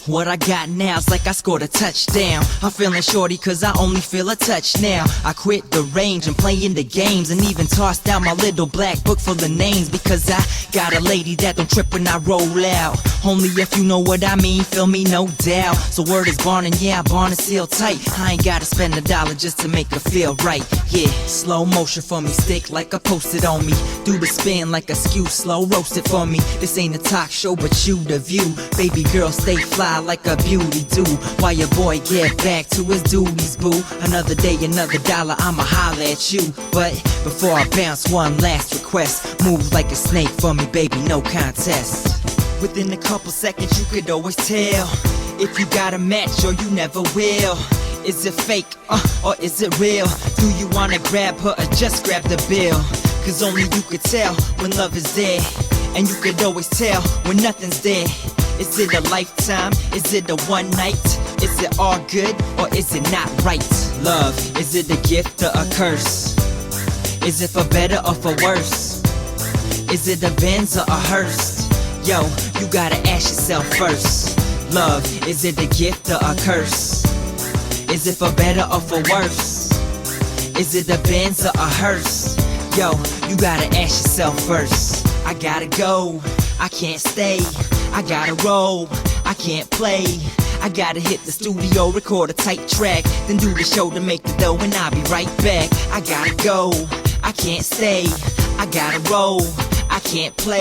What I got now's like I scored a touchdown. I'm feeling shorty cause I only feel a touch now. I quit the range and playing the games, and even tossed out my little black book full of names, because I got a lady that don't trip when I roll out. Only if you know what I mean, feel me, no doubt. So word is born, and yeah, born is sealed tight. I ain't gotta spend $1 just to make her feel right. Yeah, slow motion for me, stick like a post-it on me. Do the spin like a skew, slow roast it for me. This ain't a talk show but you the view. Baby girl stay fly like a beauty do, while your boy get back to his duties, boo. Another day, another dollar, I'ma holler at you. But before I bounce, one last request. Move like a snake for me, baby, no contest. Within a couple seconds you could always tell if you got a match or you never will. Is it fake, or is it real? Do you wanna grab her or just grab the bill? Cause only you could tell when love is there, and you could always tell when nothing's there. Is it a lifetime? Is it a one night? Is it all good or is it not right? Love, is it a gift or a curse? Is it for better or for worse? Is it a Benz or a hearse? Yo, you gotta ask yourself first. Love, is it a gift or a curse? Is it for better or for worse? Is it a Benz or a hearse? Yo, you gotta ask yourself first. I gotta go, I can't stay. I gotta roll, I can't play. I gotta hit the studio, record a tight track, then do the show to make the dough, and I'll be right back. I gotta go, I can't stay. I gotta roll, I can't play.